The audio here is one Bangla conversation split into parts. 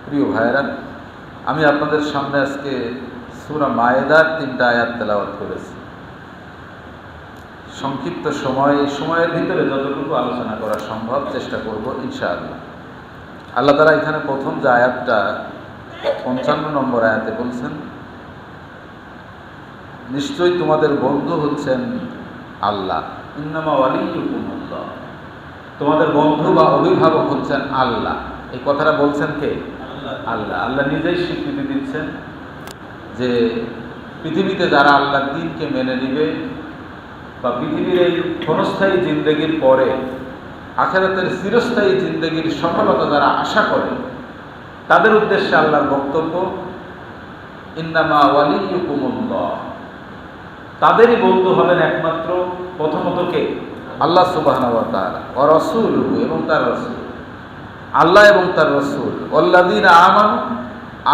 প্রিয় ভাইরা, আমি আপনাদের সামনে আজকে সূরা মায়েদার 3টা আয়াত তেলাওয়াত করেছি। সংক্ষিপ্ত সময়ের ভিতরে যতটুকু আলোচনা করা সম্ভব চেষ্টা করব ইনশাআল্লাহ। আল্লাহ তাআলা এখানে প্রথম যে আয়াতটা 55 নম্বর আয়াতে বলছেন, নিশ্চয়ই তোমাদের বন্ধু হচ্ছেন আল্লাহ। ইন্নামা ওয়ালিয়্যুকুমুল্লাহ, তোমাদের বন্ধু বা অভিভাবক হচ্ছেন আল্লাহ। এই কথাটা বলছেন কে? আল্লাহ। আল্লাহ নিজেই স্বীকৃতি দিচ্ছেন যে পৃথিবীতে যারা আল্লাহর দ্বীনকে মেনে নিবে বা পৃথিবীর এই ক্ষণস্থায়ী জিন্দেগির পরে আখিরাতের চিরস্থায়ী জিন্দেগির সফলতা যারা আশা করে, তাদের উদ্দেশ্যে আল্লাহর বক্তব্য, ইন্নামা ওয়ালিয়্যুকুমুল্লাহ, তাদেরই বন্ধু হবেন একমাত্র প্রথমত কে? আল্লাহ সুবহানাহু ওয়া তাআলা, ওয়া রাসূলুহু, এবং তার রাসূল। আল্লাহ এবং তার রাসূল। ওয়াল্লাযীনা আমানু,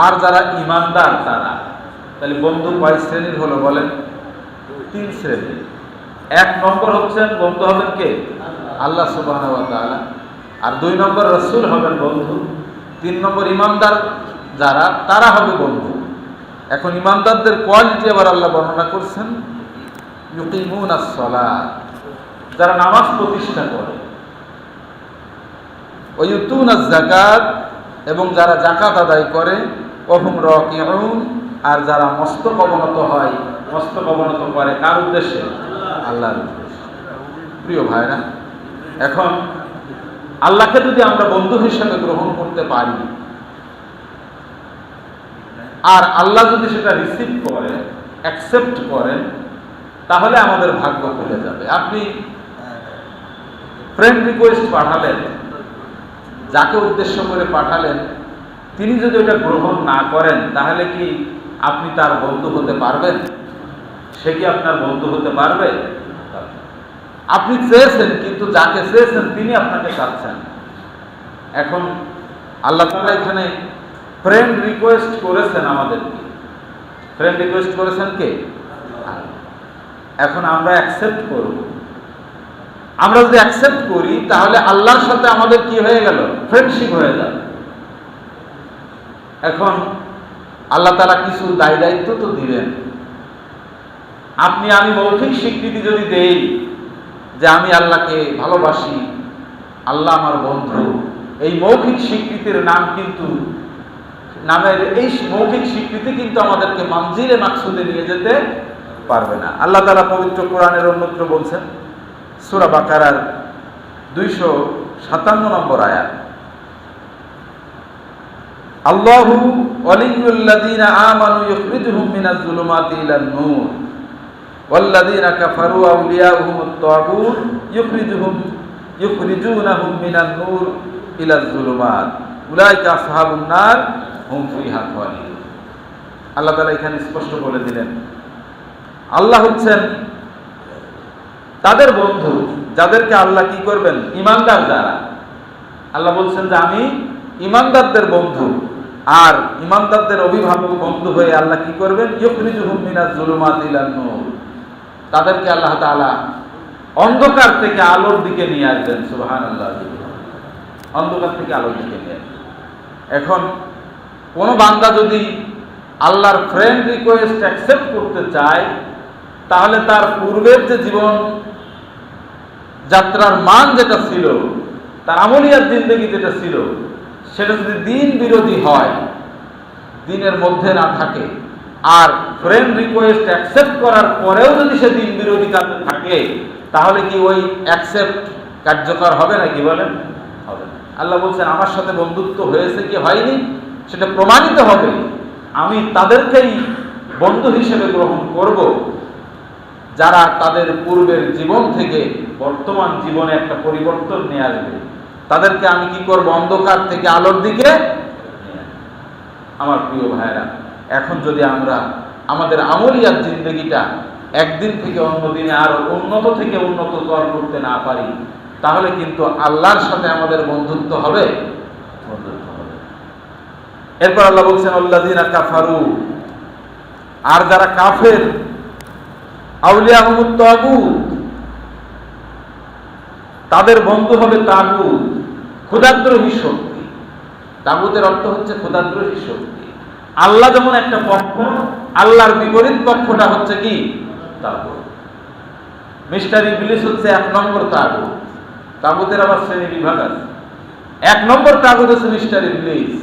আর যারা ঈমানদার তারা। তাহলে বন্ধু কয় শ্রেণীর হলো বলেন? 3 শ্রেণীর। 1 নম্বর হচ্ছেন বন্ধু হবেন কে? আল্লাহ সুবহানাহু ওয়া তাআলা। আর 2 নম্বর রাসূল হবেন বন্ধু। 3 নম্বর ঈমানদার যারা, তারা হবে বন্ধু। এখন ঈমানদারদের কোয়ালিটি আবার আল্লাহ বর্ণনা করছেন, ইউকিমুনাস সালাত, যারা নামাজ প্রতিষ্ঠা করে, ওয়া ইউতুনাজ যাকাত, এবং যারা যাকাত আদায় করে, ওয়া হুম রাকিউন, আর যারা মস্তক অবনত হয়, মস্তক অবনত করে কার উদ্দেশ্যে? আল্লাহর উদ্দেশ্যে। প্রিয় ভাইরা, এখন আল্লাহকে যদি আমরা বন্ধু হিসেবে গ্রহণ করতে পারি, আর আল্লাহ যদি সেটা রিসিভ করে, অ্যাকসেপ্ট করেন, তাহলে আমাদের ভাগ্য খুলে যাবে। আপনি ফ্রেন্ড রিকোয়েস্ট পাঠালেন, যাকে উদ্দেশ্য করে পাঠালেন, তিনি যদি ওটা গ্রহণ না করেন, তাহলে কি আপনি তার বন্ধু হতে পারবেন? সে কি আপনার বন্ধু হতে পারবে? আপনি চেয়েছেন, কিন্তু যাকে চেয়েছেন তিনি আপনাকে চাচ্ছেন। এখন আল্লাহ তাআলা এখানে ফ্রেন্ড রিকোয়েস্ট করেছেন আমাদেরকে। ফ্রেন্ড রিকোয়েস্ট করেছেন কে? এখন আমরা অ্যাকসেপ্ট করব। আমরা যদি অ্যাকসেপ্ট করি, তাহলে আল্লাহর সাথে আমাদের কি হয়ে গেল? ফ্রেন্ডশিপ হয়ে যাবে। এখন আল্লাহ তাআলা কিছু দায়িত্ব তো দিবেন। আমি মৌখিক স্বীকৃতি যদি দেই যে আমি আল্লাহকে ভালোবাসি, আল্লাহ আমার বন্ধু, এই মৌখিক স্বীকৃতির নাম কিন্তু, নামের এই মৌখিক স্বীকৃতি কিন্তু আমাদেরকে মানজিলে মাকসুদে নিয়ে যেতে পারবে না। আল্লাহ তাআলা পবিত্র কোরআনের অন্যত্র বলছেন, সূরা বাকারার 257 নম্বর আয়াত, আল্লাহু ওয়ালিয়্যুল্লাযীনা আমানু ইউখরিজুহুম মিনাজ যুলুমাতি ইলান নূর ওয়াল্লাযীনা কাফারু আউলিয়াউহুমুত তাগুত ইউখরিজুনাহুম মিনান নূর ইলাজ যুলুমাত উলাইকা আসহাবুন নার হুম ফিহা খালিদুন। আল্লাহ তাআলা এখানে স্পষ্ট বলে দিলেন, আল্লাহ হচ্ছেন তাদের বন্ধু, যাদেরকে আল্লাহ কি করবেন? ঈমানদার যারা। আল্লাহ বলছেন যে আমি ঈমানদারদের বন্ধু, আর ঈমানদারদের অভিভাবক বন্ধু হয়ে আল্লাহ কি করবেন? ইউখরিজুহুম মিনাজ যুলুমাতি ইলান নূর, তাদেরকে আল্লাহ তাআলা অন্ধকার থেকে আলোর দিকে নিয়ে আসবেন। সুবহানাল্লাহ, অন্ধকার থেকে আলোর দিকে নিয়ে আসবেন। এখন কোন বান্দা যদি আল্লাহর ফ্রেন্ড রিকোয়েস্ট অ্যাকসেপ্ট করতে চায়, তাহলে তার পূর্বের যে জীবন যাত্রার মান যেটা ছিল, তার আমলিয়াত জিন্দেগি যেটা ছিল, সেটা যদি দিন বিরোধী হয়, দিনের মধ্যে না থাকে, আর ফ্রেন্ড রিকোয়েস্ট অ্যাকসেপ্ট করার পরেও যদি সে দিন বিরোধী কাজে থাকে, তাহলে কি ওই অ্যাকসেপ্ট কার্যকর হবে নাকি? বলেন, হবে না। আল্লাহ বলছেন আমার সাথে বন্ধুত্ব হয়েছে কি হয়নি সেটা প্রমাণিত হবে। আমি তাদেরকেই বন্ধু হিসেবে গ্রহণ করব যারা তাদের পূর্বের জীবন থেকে বর্তমান জীবনে একটা পরিবর্তন নিয়ে আসবে। তাদেরকে আমি কি করব? অন্ধকার থেকে আলোর দিকে। আমার প্রিয় ভাইরা, এখন যদি আমরা আমাদের আমলিয়াত জিন্দেগিটা একদিন থেকে অন্য দিনে আরো উন্নত থেকে উন্নততর করতে না পারি, তাহলে কিন্তু আল্লাহর সাথে আমাদের বন্ধুত্ব হবে। এরপর আল্লাহ বলছেন, আল্লাযীনা কাফারু, আর যারা কাফের, আউলিয়াহুমুত তাগুত, তাদের বন্ধু হবে তাগুত, ক্ষুধাদ্রোহী শক্তি। তাগুতের অর্থ হচ্ছে খোদাদ্রোহী শক্তি। আল্লাহ যেমন একটা পক্ষ, আল্লাহর বিপরীত পক্ষটা হচ্ছে কি? তাগুত। মিস্টার ইবলিস হচ্ছে 1 নম্বর তাগুত। তাগুতের আবার শ্রেণী বিভাগ আছে। 1 নম্বর তাগুত হচ্ছে মিস্টার ইবলিস।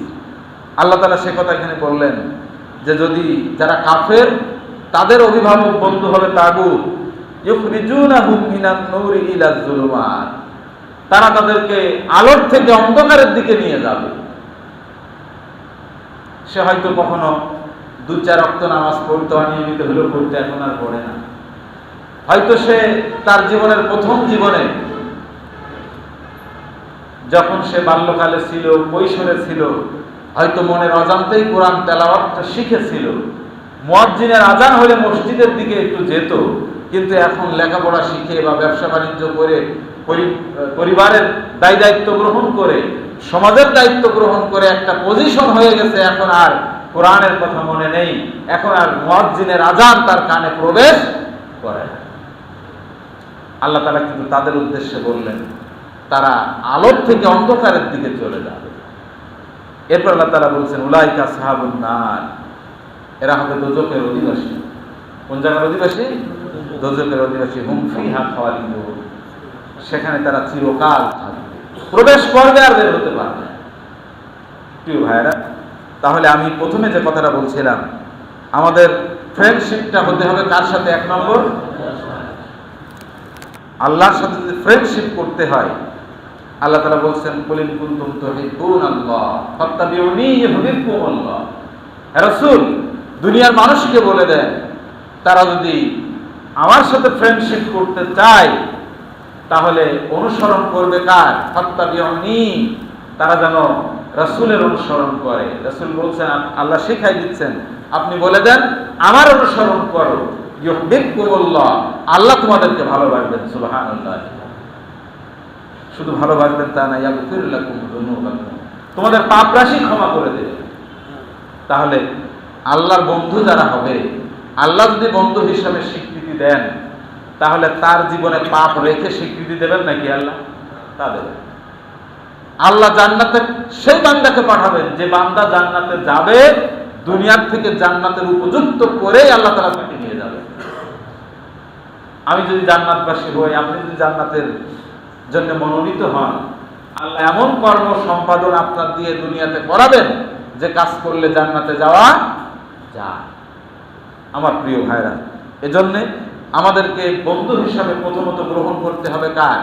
আল্লাহ তাআলা সে কথা এখানে বললেন যে যদি যারা কাফের তাদের অভিভাবক বন্ধু হবে তাগুত, ইউখরিজুনাহুম মিনান নূরি ইলা যুলুমাত, তারা তাদেরকে আলোর থেকে অন্ধকারের দিকে নিয়ে যাবে। সে হয়তো কখনো 2-4 ওয়াক্ত নামাজ পড়তে, অনিয়মিত হলেও পড়তে, এখন আর পড়ে না। হয়তো সে তার জীবনের প্রথম জীবনে যখন সে বাল্যকালে ছিল, কৈশোরে ছিল, হয়তো মনের অজান্তেই কোরআন তেলাওয়াতটা শিখেছিল। মুয়াজ্জিনের আজান হলে মসজিদের দিকে একটু যেত, কিন্তু এখন লেখাপড়া শিখে বা ব্যবসা বাণিজ্য করে, পরিবারের দায়িত্ব গ্রহণ করে, সমাজের দায়িত্ব গ্রহণ করে একটা পজিশন হয়ে গেছে, এখন আর কোরআনের কথা মনে নেই, এখন আর মুয়াজ্জিনের আজান তার কানে প্রবেশ করে না। আল্লাহ তাআলা কিন্তু তাদের উদ্দেশ্যে বললেন তারা আলোর থেকে অন্ধকারের দিকে চলে যাবে। এরপর আল্লাহ তাআলা বলছেন উলাইকা আসহাবুন নার, এরা হবে দোজখের অধিবাসী। কোন জায়গার অধিবাসী? দোজখের অধিবাসী। হুম ফিহা খালিদুন, সেখানে তারা চিরকাল থাকবে, প্রবেশ করবে আর বের হতে পারবে না। প্রিয় ভাইরা, তাহলে আমি প্রথমে যে কথাটা বলছিলাম, আমাদের ফ্রেন্ডশিপটা হতে হবে কার সাথে? 1 নম্বর আল্লাহর সাথে। যদি ফ্রেন্ডশিপ করতে হয়, আল্লাহ তাআলা বলছেন কুল ইন কুনতুম তুহিব্বুনাল্লাহ ফাত্তাবিউনি ইউহিব্বুকুমুল্লাহ। রাসূল দুনিয়ার মানুষকে বলে দেন তারা যদি আমার সাথে ফ্রেন্ডশিপ করতে চায় তাহলে অনুসরণ করবে কার? ফাত্তাবিউনি, তারা যেন রাসূলের অনুসরণ করে। রাসূল বলছেন, আল্লাহ শিখাই দিচ্ছেন, আপনি বলে দেন আমার অনুসরণ করো, ইউহিব্বুকুমুল্লাহ, আল্লাহ তোমাদেরকে ভালোবাসবেন। সুবহানাল্লাহ। শুধু ভালোবাসবেন তা না, ইয়াগফির লাকুম যুনুবাকুম, তোমাদের পাপ রাশি ক্ষমা করে দেবেন। তাহলে আল্লাহর বন্ধু যারা হবে, আল্লাহ যদি বন্ধু হিসাবে স্বীকৃতি দেন, তাহলে তার জীবনে পাপ রেখে স্বীকৃতি দেবেন নাকি? আল্লাহ তা দেবেন। আল্লাহ জান্নাতে সেই বান্দাকে পাঠাবেন যে বান্দা জান্নাতে যাবে, দুনিয়ার থেকে জান্নাতের উপযুক্ত করে আল্লাহ তাআলা তাকে নিয়ে যাবেন। আমি যদি জান্নাতবাসী হই, আপনি যদি জান্নাতের জন্য মনোনীত হন, আল্লাহ এমন কর্ম সম্পাদন আপনার দিয়ে দুনিয়াতে করাবেন যে কাজ করলে জান্নাতে যাওয়া যায়। আমার প্রিয় ভাইরা, এজন্য আমাদেরকে বন্ধু হিসাবে প্রথমত গ্রহণ করতে হবে কার?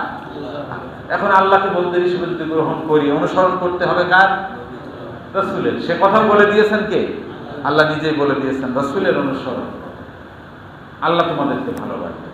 এখন আল্লাহকে বন্ধু হিসেবে যদি গ্রহণ করি, অনুসরণ করতে হবে কার? রাসূলের। সে কথা বলে দিয়েছেন কে? আল্লাহ নিজেই বলে দিয়েছেন রাসূলের অনুসরণ। আল্লাহ তোমাদেরকে ভালোবাসে।